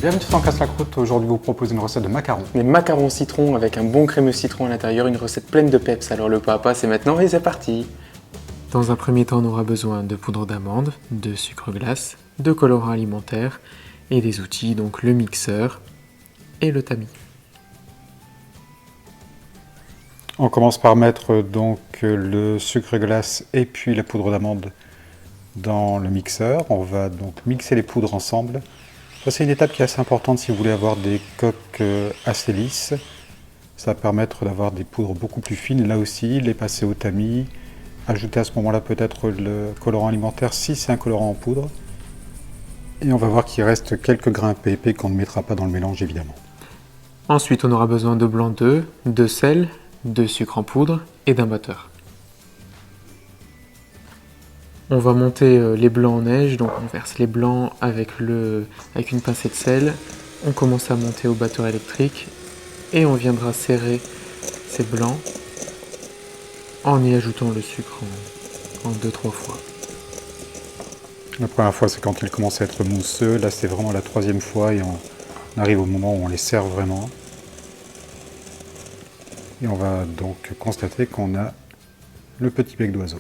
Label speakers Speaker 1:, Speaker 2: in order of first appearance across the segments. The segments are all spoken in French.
Speaker 1: Bienvenue sur Casse la croûte, aujourd'hui vous propose une recette de macarons.
Speaker 2: Les macarons citron avec un bon crémeux citron à l'intérieur, une recette pleine de peps. Alors le pas à pas, c'est maintenant et c'est parti. Dans un premier temps, on aura besoin de poudre d'amande, de sucre glace, de colorant alimentaire et des outils, donc le mixeur et le tamis.
Speaker 1: On commence par mettre donc le sucre glace et puis la poudre d'amande dans le mixeur. On va donc mixer les poudres ensemble. Ça, c'est une étape qui est assez importante si vous voulez avoir des coques assez lisses. Ça va permettre d'avoir des poudres beaucoup plus fines. Là aussi, les passer au tamis. Ajouter à ce moment-là peut-être le colorant alimentaire si c'est un colorant en poudre. Et on va voir qu'il reste quelques grains épais qu'on ne mettra pas dans le mélange évidemment.
Speaker 2: Ensuite, on aura besoin de blanc d'œuf, de sel, de sucre en poudre et d'un batteur. On va monter les blancs en neige, donc on verse les blancs avec une pincée de sel. On commence à monter au batteur électrique et on viendra serrer ces blancs en y ajoutant le sucre en 2-3 fois.
Speaker 1: La première fois, c'est quand il commence à être mousseux. Là, c'est vraiment la troisième fois et on arrive au moment où on les sert vraiment. Et on va donc constater qu'on a le petit bec d'oiseau.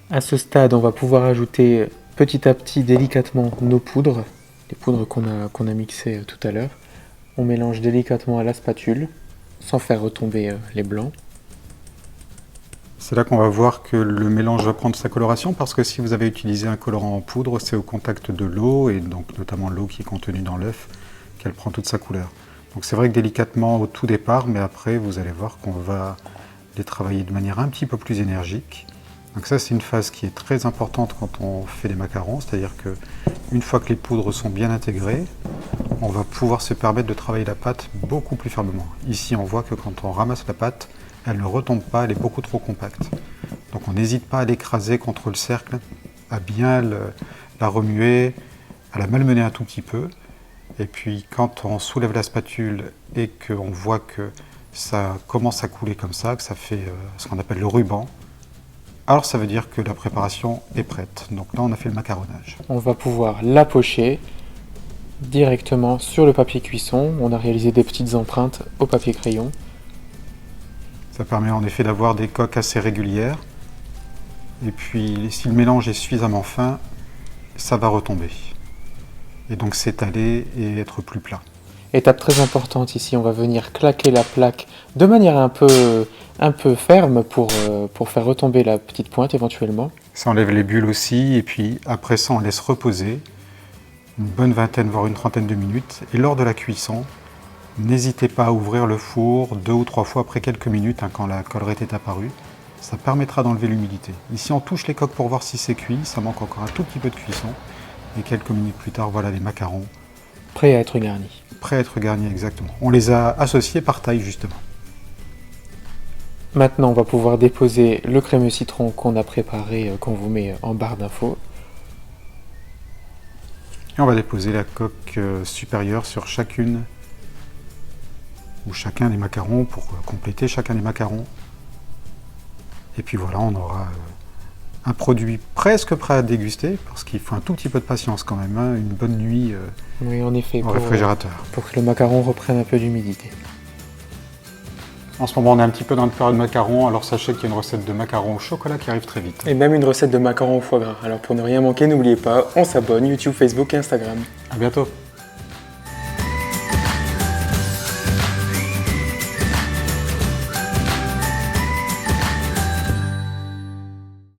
Speaker 2: À ce stade, on va pouvoir ajouter petit à petit délicatement nos poudres, les poudres qu'on a mixées tout à l'heure. On mélange délicatement à la spatule, sans faire retomber les blancs.
Speaker 1: C'est là qu'on va voir que le mélange va prendre sa coloration, parce que si vous avez utilisé un colorant en poudre, c'est au contact de l'eau, et donc notamment l'eau qui est contenue dans l'œuf, qu'elle prend toute sa couleur. Donc c'est vrai que délicatement au tout départ, mais après vous allez voir qu'on va les travailler de manière un petit peu plus énergique. Donc ça, c'est une phase qui est très importante quand on fait des macarons, c'est-à-dire qu'une fois que les poudres sont bien intégrées, on va pouvoir se permettre de travailler la pâte beaucoup plus fermement. Ici, on voit que quand on ramasse la pâte, elle ne retombe pas, elle est beaucoup trop compacte. Donc on n'hésite pas à l'écraser contre le cercle, à bien la remuer, à la malmener un tout petit peu. Et puis quand on soulève la spatule et qu'on voit que ça commence à couler comme ça, que ça fait ce qu'on appelle le ruban, alors ça veut dire que la préparation est prête. Donc là, on a fait le macaronnage.
Speaker 2: On va pouvoir la pocher directement sur le papier cuisson. On a réalisé des petites empreintes au papier crayon.
Speaker 1: Ça permet en effet d'avoir des coques assez régulières. Et puis, si le mélange est suffisamment fin, ça va retomber. Et donc s'étaler et être plus plat.
Speaker 2: Étape très importante ici, on va venir claquer la plaque de manière un peu ferme pour faire retomber la petite pointe éventuellement.
Speaker 1: Ça enlève les bulles aussi, et puis après ça on laisse reposer une bonne vingtaine voire une trentaine de minutes. Et lors de la cuisson, n'hésitez pas à ouvrir le four 2 ou 3 fois après quelques minutes quand la collerette est apparue. Ça permettra d'enlever l'humidité. Ici on touche les coques pour voir si c'est cuit, ça manque encore un tout petit peu de cuisson. Et quelques minutes plus tard, voilà les macarons.
Speaker 2: Prêts à être garnis.
Speaker 1: Prêts à être garnis, exactement. On les a associés par taille, justement.
Speaker 2: Maintenant, on va pouvoir déposer le crémeux citron qu'on a préparé, qu'on vous met en barre d'infos.
Speaker 1: Et on va déposer la coque supérieure sur chacune ou chacun des macarons pour compléter chacun des macarons. Et puis voilà, on aura un produit presque prêt à déguster, parce qu'il faut un tout petit peu de patience quand même, hein, une bonne nuit
Speaker 2: oui, en effet,
Speaker 1: au réfrigérateur.
Speaker 2: Pour que le macaron reprenne un peu d'humidité.
Speaker 1: En ce moment, on est un petit peu dans une période macarons, alors sachez qu'il y a une recette de macarons au chocolat qui arrive très vite.
Speaker 2: Et même une recette de macarons au foie gras. Alors pour ne rien manquer, n'oubliez pas, on s'abonne, YouTube, Facebook et Instagram.
Speaker 1: À bientôt.